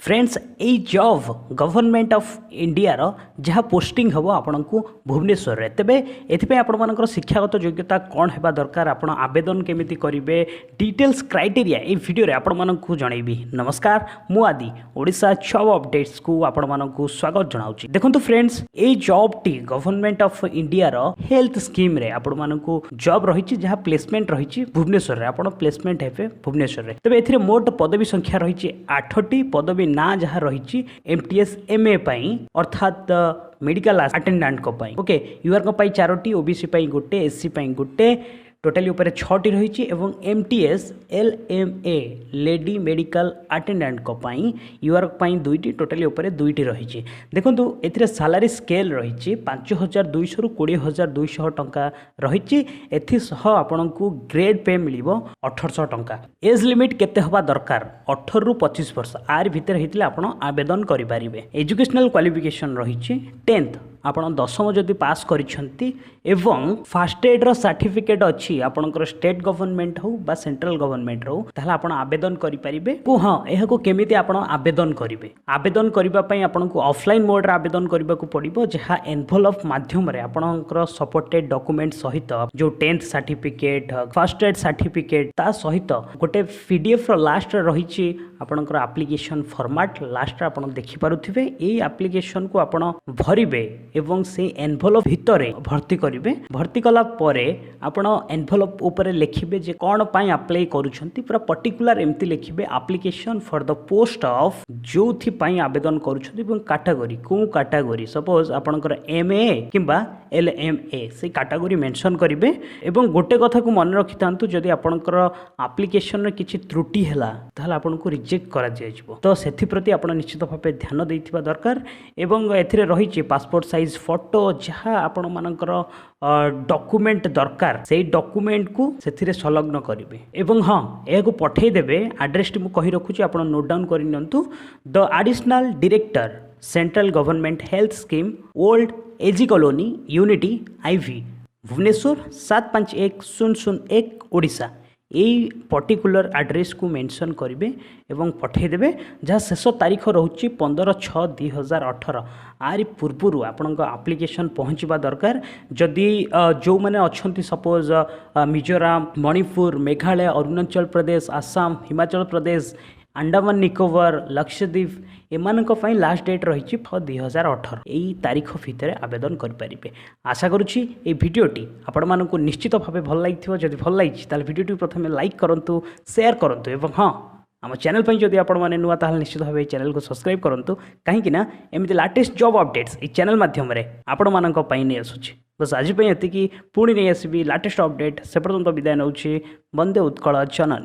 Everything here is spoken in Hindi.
फ्रेंड्स यही जॉब गवर्नमेंट ऑफ इंडिया रो जहाँ पोस्टिंग हम आपण को भुवनेश्वर रे तेबे एथिपे आपण मानकर शिक्षागत योग्यता कौन हेबा दरकार आपण आवेदन केमिति करिवे डिटेल्स क्राइटेरिया ए वीडियो रे आपण मानकु जणैबी। नमस्कार मु आदि ओडिशा जॉब अपडेट्स को आपण मानकु स्वागत जणाउची। देखंतु फ्रेंड्स ए जॉब टी गवर्नमेंट ऑफ इंडिया रो हेल्थ स्कीम रे आपण मानकु जॉब रहिची जहाँ प्लेसमेंट रहिची भुवनेश्वर रे आपण प्लेसमेंट हेबे भुवनेश्वर रे। तबे एथिरे मोट पदवी संख्या रहिची 8टी पदवी ना जहाँ रही एमटीएस एमए अर्थात मेडिकल अटेंडेंट को पाई ओके यूआर को पाई 4टी ओबीसी पाई गोटे एससी पाई गोटे टोटाली ऊपर 6टी रही एवं MTS LMA lady medical attendant को पाई यूआर पाई 2टी टोटाली ऊपर 2टी रही। देखंतु एथिरे सैलरी स्केल रही 5200 रु 20200 टंका रही। एथि सह आपनकु ग्रेड पे मिलिबो 1800 टंका। एज लिमिट केते हबा दरकार 18 रु 25 वर्ष आर भीतर हेतिले आपण आवेदन करि पारिबे। एजुकेशनल क्वालिफिकेशन रही 10th आपण 10th जदि पास करिसंती एवं फास्ट एड रो सर्टिफिकेट अछि आपनकर स्टेट गवर्नमेंट हो बा सेंट्रल गवर्नमेंट हो ताहला आपण आवेदन करि पारिबे। को हां एहाको केमिति आपण आवेदन करिवे आवेदन करिबा पई आपनकु ऑफलाइन मोड रे आवेदन करिबा को पड़िबो जहा एनवेलप माध्यम रे आपनकर सपोर्टेड डॉक्यूमेंट सहित जो 10th certificate fast add certificate ता सहित गोटे पीडीएफ रो लास्ट रहिछि आपनकर एप्लीकेशन फॉर्मेट लास्ट रे आपण देखि पारुथिबे। एई एप्लीकेशन को आपण भरिबे एवं से एनवेलप भितरे भर्ती करिवे। भर्ती कला परे आपण एनवेलप ऊपर लिखिबे जे कोन पई अप्लाई करूछंती पूरा पर्टिकुलर एम्ति लिखिबे application for the post of जोथि पई आवेदन करूछंती एवं कैटेगरी को कैटेगरी सपोज आपनकर एमए किबा एलएमए से कैटेगरी मेंशन करिवे। एवं गोटे कथा को मन रखि तांतु जदि आपनकर एप्लीकेशन रे किछि त्रुटि हैला ताहला आपनको रिजेक्ट करा जायछबो तो सेथि प्रति आपण निश्चित भाबे ध्यान दैथिबा दरकार। एवं एथिरे रहिछि पासपोर्ट साइज फोटो जहाँ आपण मानकर डॉक्यूमेंट दरकार से डॉक्यूमेंट को सेथिरे संलग्न करिवे। एवं हाँ एको पठेई देबे एड्रेस टी मु कहि रखुछि आपण नोट डाउन करि नियंतु। The additional director central government health scheme old AG colony unit I भुवनेश्वर 751001 ओडिशा यही पर्टिकुलर एड्रेस को मेंशन करेंगे एवं पठे देबे जहाँ शेष तारीख रोचे 15/6/2018 आरि पूर्व आपण एप्लीकेशन पहुँचवा दरकार। जदि जो मैंने अच्छा सपोज मिजोराम मणिपुर मेघालय अरुणाचल प्रदेश आसाम हिमाचल प्रदेश अंडमान निकोबर लक्षद्वीप एमानक पई लास्ट डेट रही 2018 यही तारीख भितर आवेदन करें। आशा करुँची ये भिडियोटी आपण मानक निश्चित भाव भल लगी जदि भल लगी ताल भिडियोटी प्रथम लाइक करूँ शेयर करूँ एवं हाँ आम चैनल पर जदि आपण मैंने नुआ ताल निश्चित भाव चैनल को सब्सक्राइब करूँ कहीं एमती लेटेस्ट जॉब अपडेट्स ये चैनल माध्यम आपण मानक पई नहीं आसुची। बस आज एतिकी पुणी नहीं आसबि लेटेस्ट अपडेट से पर्यंत विदाय नौछि। वंदे उत्कल जननी।